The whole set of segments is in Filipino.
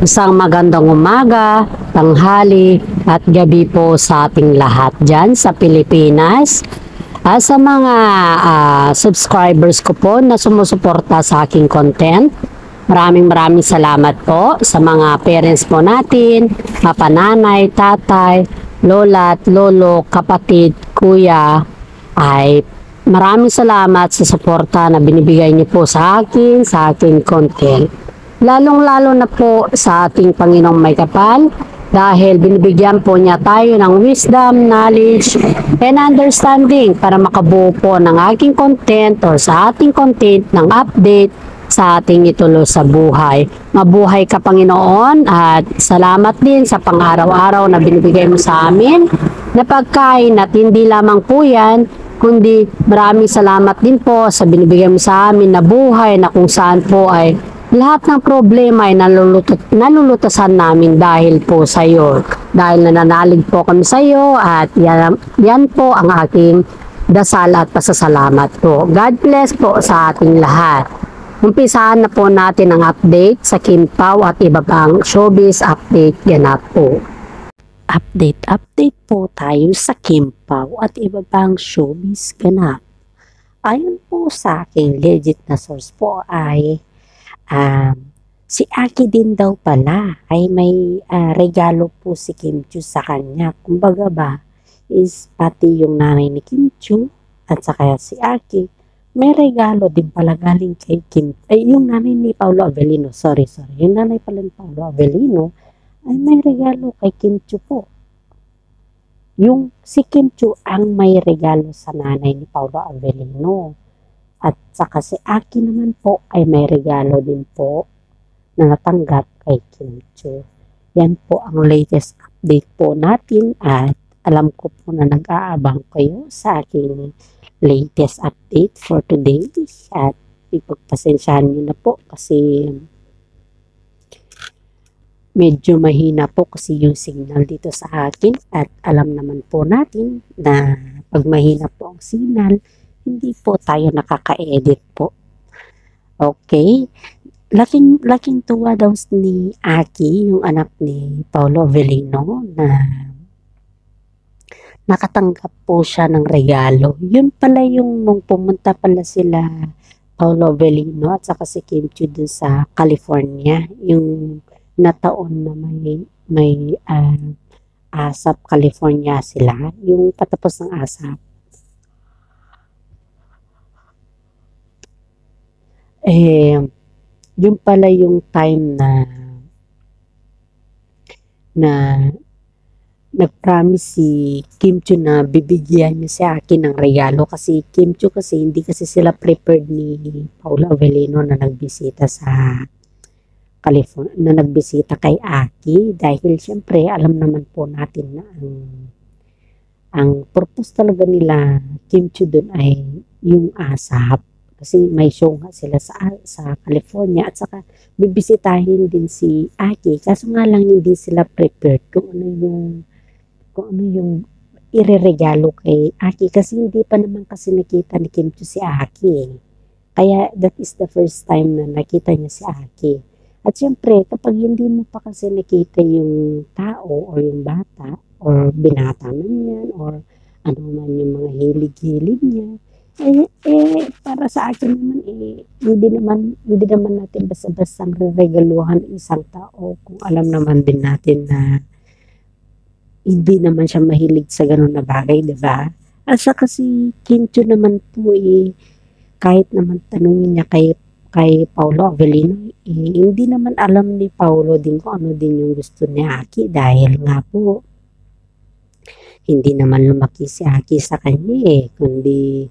Isang magandang umaga, tanghali at gabi po sa ating lahat dyan sa Pilipinas. Sa mga subscribers ko po na sumusuporta sa aking content, maraming salamat po sa mga parents po natin, pananay, tatay, lola at lolo, kapatid, kuya, ay maraming salamat sa suporta na binibigay niyo po sa aking content. Lalong-lalo na po sa ating Panginoong may kapal dahil binibigyan po niya tayo ng wisdom, knowledge, and understanding para makabuo po ng aking content or sa ating content ng update sa ating ituloy sa buhay. Mabuhay ka, Panginoon, at salamat din sa pang-araw-araw na binibigay mo sa amin na pagkain at hindi lamang po yan, kundi maraming salamat din po sa binibigay mo sa amin na buhay na kung saan po ay lahat ng problema ay nalulutasan namin dahil po sa iyo. Dahil nananalig po kami sa iyo at yan po ang aking dasal at pasasalamat po. God bless po sa ating lahat. Umpisahan na po natin ang update sa Kim Pao at iba pang showbiz update ganap po. Update po tayo sa Kim Pao at iba pang showbiz ganap. Ayon po sa aking legit na source po ay si Aki din daw pala ay may regalo po si Kim Chiu sa kanya. Kumbaga ba is pati yung nanay ni Kim Chiu at saka si Aki may regalo din pala galing kay Kim. Ay yung nanay ni Paolo Avellino, sorry. Yung nanay pala ni Paolo Avellino ay may regalo kay Kim Chiu po. Yung si Kim Chiu ang may regalo sa nanay ni Paolo Avellino. At saka si Aki naman po ay may regalo din po na natanggap kay Kim Chiu. Yan po ang latest update po natin at alam ko po na nag-aabang kayo sa aking latest update for today. At ipagpasensyahan nyo na po kasi medyo mahina po kasi yung signal dito sa akin at alam naman po natin na pag mahina po ang signal, hindi po tayo nakaka-edit po. Okay. Laking tuwa daw ni Aki, yung anak ni Paolo Avellino, na nakatanggap po siya ng regalo. Yun pala yung nung pumunta pala sila Paolo Avellino at saka si Kim Chiu dun sa California, yung nataon na may ASAP California sila, yung patapos ng ASAP. Yun pala yung time na nag-promise si Kim Chiu na bibigyan niya si Aki ng regalo kasi Kim Chiu kasi hindi kasi sila prepared ni Paolo Avellino na nagbisita sa California, na nagbisita kay Aki dahil syempre alam naman po natin na ang purpose talaga nila Kim Chiu dun ay yung ASAP. Kasi may show nga sila sa California at saka bibisitahin din si Aki. Kaso nga lang hindi sila prepared kung ano yung ireregalo kay Aki kasi hindi pa naman kasi nakita ni Kim Chiu si Aki. Kaya that is the first time na nakita niya si Aki. At syempre kapag hindi mo pa kasi nakita yung tao o yung bata or binata man yan or ano man yung mga hilig-hilig niya, para sa akin naman hindi naman natin basta-basta regaluhan isang tao kung alam naman din natin na hindi naman siya mahilig sa ganun na bagay, di ba? At saka si Kim Chiu naman po kahit naman tanungin niya kay Paolo Avellino, hindi naman alam ni Paolo din kung ano din yung gusto ni Aki dahil nga po hindi naman lumaki si Aki sa kanya kundi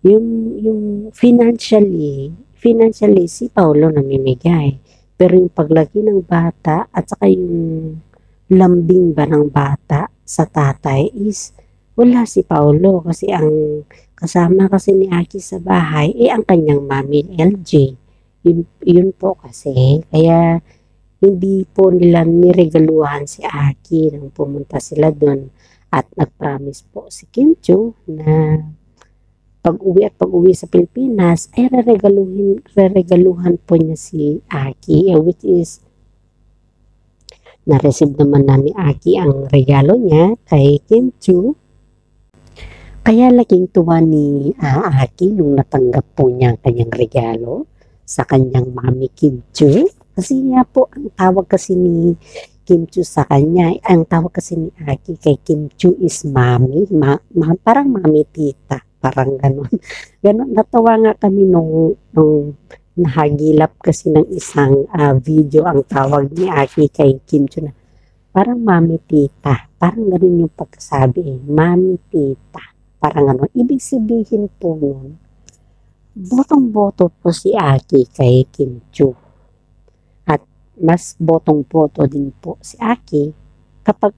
yung financially si Paolo namimigay. Pero yung paglaki ng bata at saka yung lambing ba ng bata sa tatay is wala si Paolo kasi ang kasama kasi ni Aki sa bahay ang kanyang mami LJ. Yun po kasi kaya hindi po nila niregaluhan si Aki nang pumunta sila doon at nag-promise po si Kim Chiu na pag-uwi sa Pilipinas ay reregaluhan po niya si Aki which is Na-receive naman na ni Aki ang regalo niya kay Kim Chu. Kaya laking tuwa ni Aki nung natanggap po niya ang kanyang regalo sa kanyang mami Kim Chu. Kasi nga po, ang tawag kasi ni Kim Chu sa kanya, ang tawag kasi ni Aki kay Kim Chu is mami, parang mami tita, parang ganon. Ganon, natawa nga kami nung nahagilap kasi ng isang video ang tawag ni Aki kay Kim Chu na parang mami tita, parang ganon yung pagkasabi mami tita. Parang ano, ibig sabihin po nun, botong-boto po si Aki kay Kim Chu. At mas botong-boto din po si Aki kapag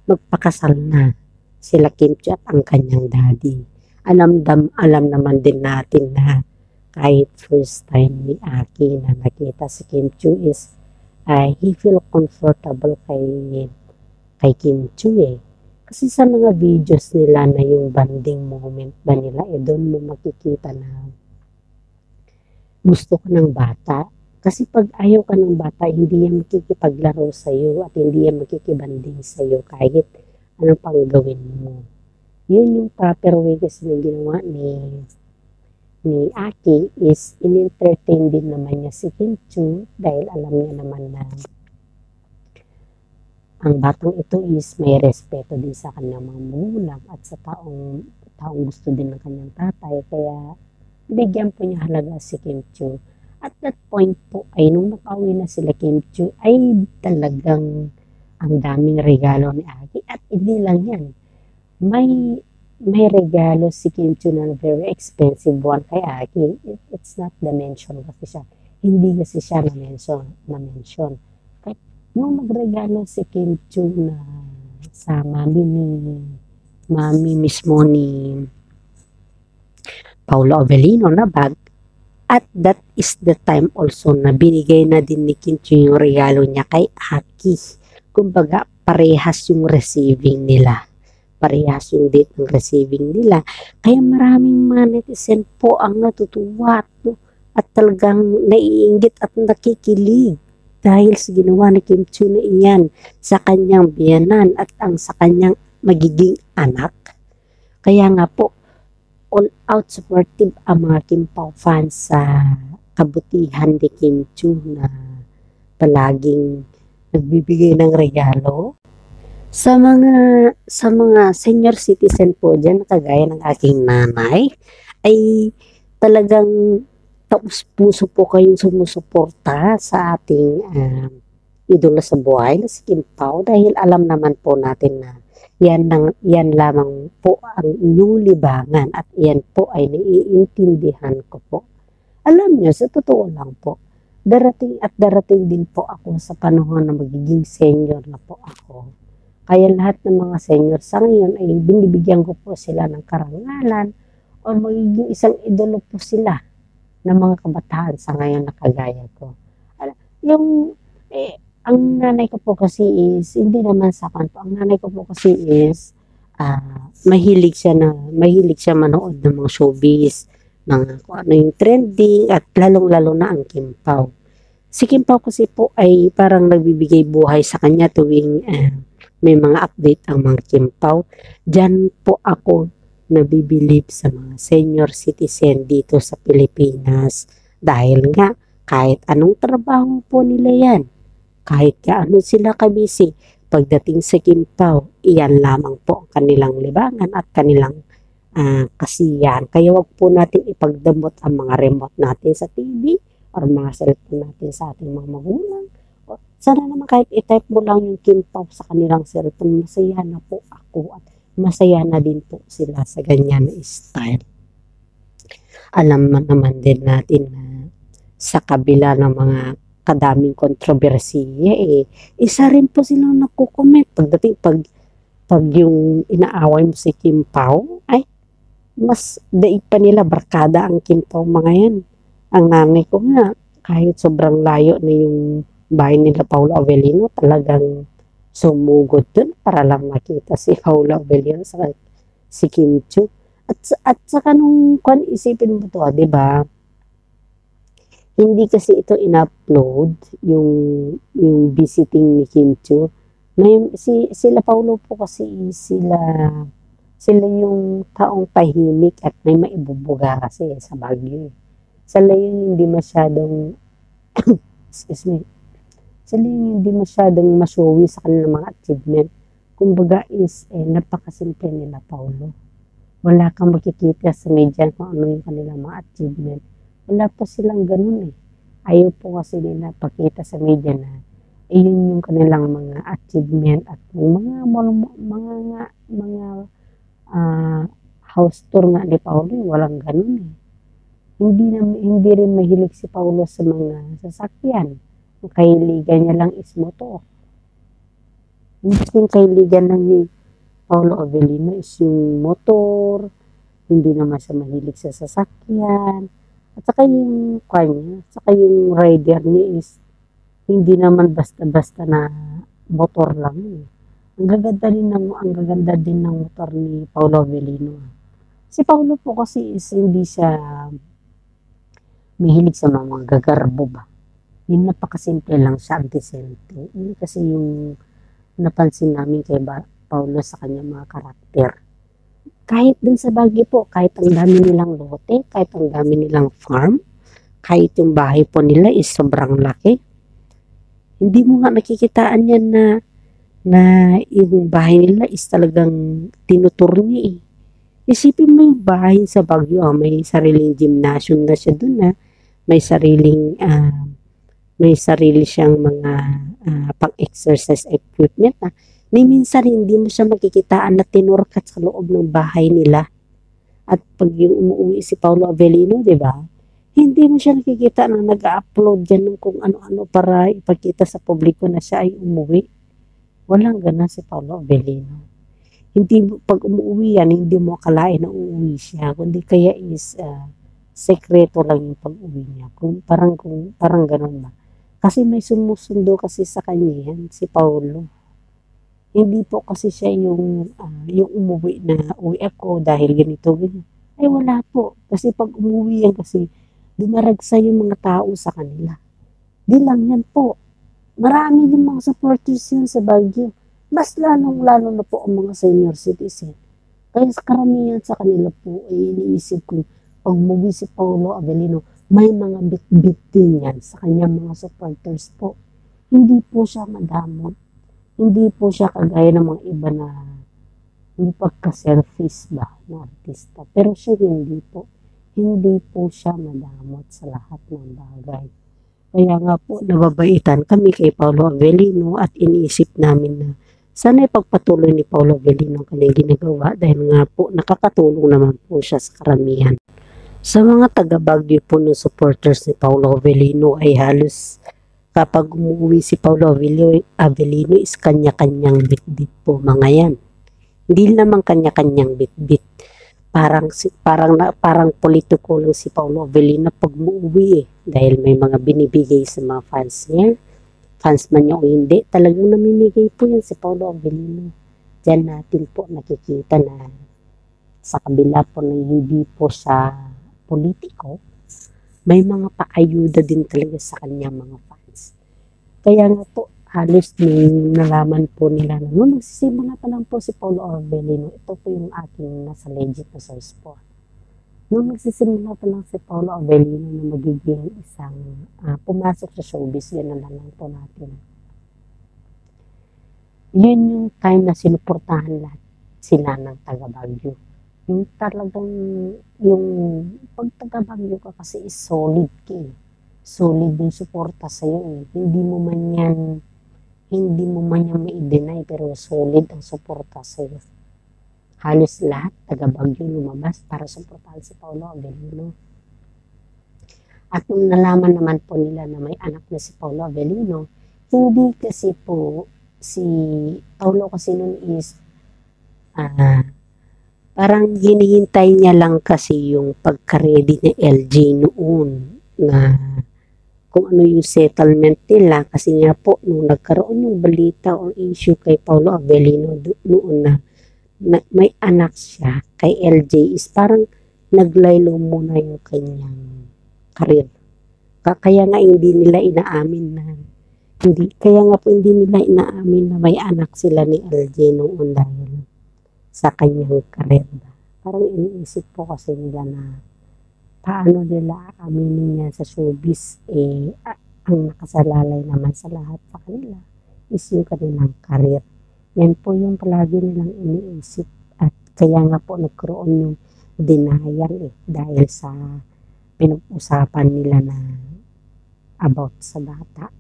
magpakasal na sila Kim Chu at ang kanyang daddy. Alam naman din natin na kahit first time ni Aki na nakita si Kim Chu is he feel comfortable kay Kim Chu eh. Kasi sa mga videos nila na yung bonding moment ba nila, doon mo makikita na gusto ko ng bata. Kasi pag ayaw ka ng bata, hindi yan makikipaglaro sa'yo at hindi yan makikibanding sa'yo kahit anong pang gawin mo. Yun yung proper way kasi na ginawa ni Aki is in-entertain din naman niya si Kim Chu dahil alam niya naman na ang batang ito is may respeto din sa kanyang mga magulang at sa taong gusto din ng kanyang tatay. Kaya bigyan po niya halaga si Kim Chu. At that point po ay nung nakauwi na sila Kim Chu ay talagang ang daming regalo ni Aki. At hindi lang yan. May regalo si Kim Chu na very expensive one kay Aki. It's not the-mention kasi siya. Hindi kasi siya na-mention. Nung magregalo si Kim Chu na sa mami mismo ni Paolo Avellino na bag, at that is the time also na binigay na din ni Kim Chu yung regalo niya kay Aki. Kumbaga, parehas yung receiving nila. Parehas yung date ng receiving nila. Kaya maraming mga netizen po ang natutuwa at talagang naiinggit at nakikilig dahil sa ginawa ni Kim Chu na iyan sa kanyang biyanan at sa kanyang magiging anak. Kaya nga po, all out supportive ang mga Kim Pao fans sa kabutihan ni Kim Chu na palaging nagbibigay ng regalo. Sa mga senior citizen po dyan, kagaya ng aking nanay, ay talagang taos puso po kayong sumusuporta sa ating idola sa buhay na si Kim Pao dahil alam naman po natin na yan lamang po ang inyong libangan at yan po ay naiintindihan ko po. Alam nyo, sa totoo lang po, darating din po ako sa panahon na magiging senior na po ako. Kaya lahat ng mga senior sa ngayon ay binibigyan ko po sila ng karangalan o magiging isang idolo po sila ng mga kabataan sa ngayon na kagaya ko. Ang nanay ko po kasi is, hindi naman sa kanto, ang nanay ko po kasi is, mahilig siya manood ng mga showbiz, mga kung ano yung trending, at lalong-lalo na ang Kim Pao. Si Kim Pao kasi po ay parang nagbibigay buhay sa kanya tuwing may mga update ang mga Kim Pao. Diyan po ako nabibilib sa mga senior citizen dito sa Pilipinas dahil nga kahit anong trabaho po nila yan, kahit kaano sila kabisi, pagdating sa Kim Pao, iyan lamang po ang kanilang libangan at kanilang kasiyahan. Kaya wag po natin ipagdamot ang mga remote natin sa TV or mga cellphone natin sa ating mga magulang. Sana naman kahit i-type mo lang yung Kim Pao sa kanilang cellphone, masaya na po ako at masaya na din po sila sa ganyan na style. Alam naman din natin na sa kabila ng mga kadaming kontrobersiya, isa rin po silang nakukomment. Pag yung inaaway mo si Kim Pao, ay mas daig pa nila barkada ang Kim Pao mga yan. Ang nanay ko nga, kahit sobrang layo na yung bahay nila Paolo Avellino, talagang sumugod dun para lang makita si Paolo Avellino sa si Kim Chu. At saka nung isipin mo to, di ba? Hindi kasi ito in-upload yung visiting ni Kim Chiu. Sila Paulo po kasi sila yung taong tahimik at may maibubuga kasi sa Baguio. Sila yung hindi masyadong excuse me. Sila yung hindi masyadong mashowy sa kanilang mga achievement. Kumbaga napakasimple nila Paulo. Wala kang makikita sa media kung ano yung kanilang mga achievement. Wala pa silang ganun eh. Ayaw po kasi nila pakita sa media na yun yung kanilang mga achievement at mga house tour nga ni Paulo, walang ganun eh. Hindi rin mahilig si Paulo sa mga sasakyan. Ang kahiligan niya lang is motor. Hindi yung kahiligan lang ni Paulo Avelino is yung motor, hindi naman siya mahilig sa sasakyan. At saka yung kanya, saka yung rider niya is hindi naman basta-basta na motor lang. Ang gaganda din ng motor ni Paulo Avelino. Si Paulo po kasi is hindi siya mahilig sa mga gagarbo ba. Yung napakasimple lang siya, antisente. Yun kasi yung napansin namin kay Paulo sa kanya mga karakter. Kahit dun sa Baguio po, kahit ang dami nilang lote, kahit ang dami nilang farm, kahit yung bahay po nila is sobrang laki. Hindi mo nga nakikitaan yan na yung bahay nila is talagang tinutur niya eh. Isipin mo yung bahay sa Baguio, may sariling gymnasium na siya dun na, may sarili siyang mga pang-exercise equipment na ni minsan hindi mo siya makikitaan na tinurkat sa loob ng bahay nila. At pag yung umuwi si Paulo Avelino, di ba? Hindi mo siya nakikita na nag-upload dyan ng kung ano-ano para ipakita sa publiko na siya ay umuwi. Walang gana si Paulo Avelino. Pag umuwi yan, hindi mo akalain na uuwi siya. Kundi kaya is sekreto lang yung pag-uwi niya. Parang ganun ba. Kasi may sumusundo kasi sa kanya yan, si Paulo. Hindi po kasi siya yung umuwi na uwi ako dahil ganito. Ay wala po. Kasi pag umuwi yan kasi dumaragsa yung mga tao sa kanila. Di lang yan po. Marami din mga supporters yan sa Baguio. Mas lalo na po ang mga senior citizen. Kaya karamihan sa kanila po ay iniisip ko pag umuwi si Paulo Avelino, may mga bit-bit din yan sa kanyang mga supporters po. Hindi po siya madamot. Hindi po siya kagaya ng mga iba na hindi pagka-selfish ba na artista. Pero siya hindi po. Hindi po siya madamot sa lahat ng bagay. Kaya nga po, nababaitan kami kay Paulo Avelino at iniisip namin na sana ipagpatuloy ni Paulo Avelino ang kanyang ginagawa dahil nga po nakakatulong naman po siya sa karamihan. Sa mga taga-Baguio po ng supporters ni Paulo Avelino ay halos kapag umuwi si Paulo Avelino is kanya-kanyang bit-bit po mga yan. Hindi naman kanya-kanyang bit-bit. Parang politiko lang si Paulo Avelino pag umuwi eh. Dahil may mga binibigay sa mga fans niya. Fans man niya o hindi, talagang namimigay po yan si Paulo Avelino. Diyan natin po nakikita na sa kabila po na hindi po siya politiko, may mga paayuda din talaga sa kanya mga fans. Kaya nga po, halos nalaman po nila na nung nagsisimula pa lang po si Paulo Avelino, ito po yung aking nasa legit na source po. Nung nagsisimula pa lang si Paulo Avelino na magiging isang pumasok sa showbiz, yan na lang po natin. Yun yung time na sinuportahan lahat sila ng taga Baguio. Yung talagang, yung pag taga Baguio ka kasi is solid ka eh. Solid yung suporta sa'yo eh. Hindi mo man yan ma-deny pero solid ang suporta sa'yo. Halos lahat taga Baguio lumabas para suportahan si Paulo Avelino. At nung nalaman naman po nila na may anak na si Paulo Avelino, hindi kasi po si Paulo kasi nun is parang hinihintay niya lang kasi yung pagka-ready ni LJ noon na kung ano yung settlement nila kasi nga po nung nagkaroon yung balita o issue kay Paulo Avelino noon na may anak siya kay LJ is parang naglaylo muna yung kanyang career. kaya nga hindi nila inaamin na kaya nga po hindi nila inaamin na may anak sila ni LJ noon dahil sa kanyang karir. Parang iniisip po kasi nila na paano nila aaminin niya sa showbiz, ang nakasalalay naman sa lahat sa kanila is yung kanilang karir. Yan po yung palagi nilang iniisip at kaya nga po nagkaroon yung denial dahil sa pinag-usapan nila na about sa bata.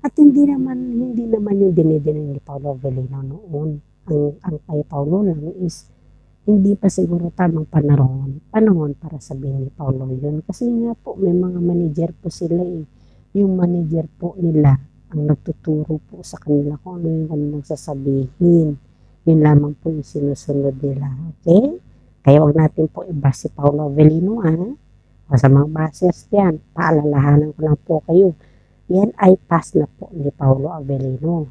At hindi naman yung dinidinin ni Paolo Avellino noon. Ang kay Paolo lang is hindi pa siguro tamang panahon para sabihin ni Paolo yun. Kasi nga po may mga manager po sila Yung manager po nila ang nagtuturo po sa kanila kung ano yung kanilang sasabihin. Yun lamang po yung sinusunod nila. Okay? Kaya wag natin po iba si Paolo Avellino o sa mga basers yan. Paalalahanan ko lang po kayo. Yan ay pass na po ni Paolo Avellino.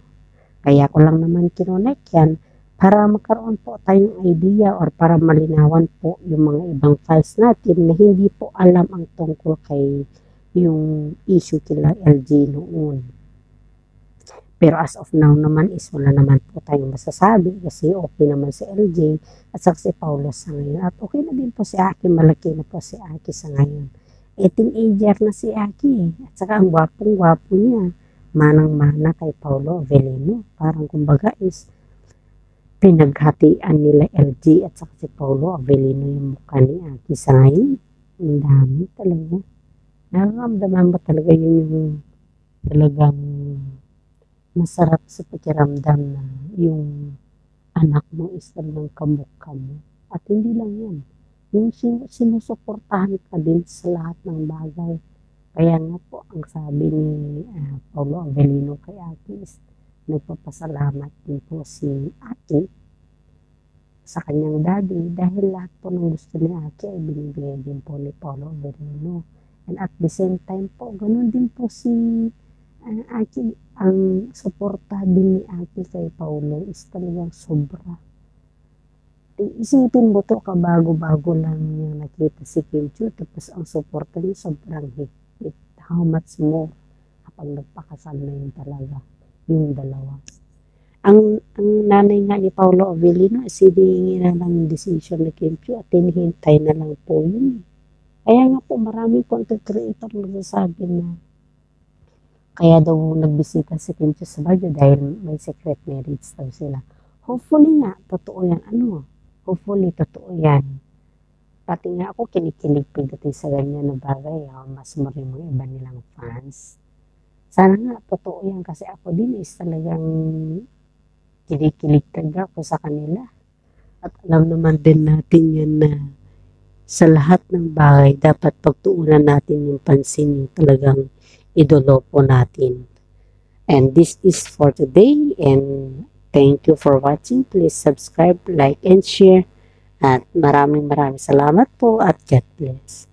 Kaya ko lang naman kinonek yan para magkaroon po tayong idea or para malinawan po yung mga ibang files natin na hindi po alam ang tungkol kay yung issue kila LG noon. Pero as of now naman is wala naman po tayong masasabi kasi okay naman si LJ at saka si Paolo sa ngayon. At okay na din po si Aki, malaki na po si Aki sa ngayon. Teenager na si Aki at saka ang gwapong-gwapo niya. Manang-mana kay Paolo Avellino. Parang kumbaga is pinaghatian nila LG at saka si Paolo Avellino yung mukha ni Aki sa ngayon. Ang dami talaga. Nararamdaman ba talaga yung talagang masarap sa pakiramdam na yung anak mo is talagang kamukha mo. At hindi lang yan. Yung sinusuportahan ka din sa lahat ng bagay. Kaya nga po, ang sabi ni Paolo Avellino kay Aki is nagpapasalamat din po si Aki sa kanyang daddy dahil lahat po ng gusto ni Aki ay binibigay din po ni Paolo Avellino. And at the same time po, ganun din po si Aki, ang suporta din ni Aki kay Paolo is talagang sobra. Isipin mo to, kabago-bago lang yung nakita si Kim Chiu, tapos ang suporta niya sobrang higpit. How much more kapag nagpakasal na yun talaga, yung dalawa. Ang nanay nga ni Paolo Avellino, sinihingi na lang yung decision ni Kim Chiu at hinihintay na lang po yun. Kaya nga po maraming content creator nagsasabi na kaya daw nagbisita si Kim Chiu sa Baguio dahil may secret marriage daw sila. Hopefully nga, totoo yan. Hopefully, totoo yan. Pati nga ako, kinikilig pagdating sa ganyan na bagay. Mas maraming mga iba nilang fans. Sana nga, totoo yan. Kasi ako din is talagang kinikilig talaga ako sa kanila. At alam naman din natin yan na sa lahat ng bagay, dapat pagtuunan natin yung pansin yung talagang idolo po natin. And this is for today. And thank you for watching. Please subscribe, like, and share. At maraming salamat po at God bless.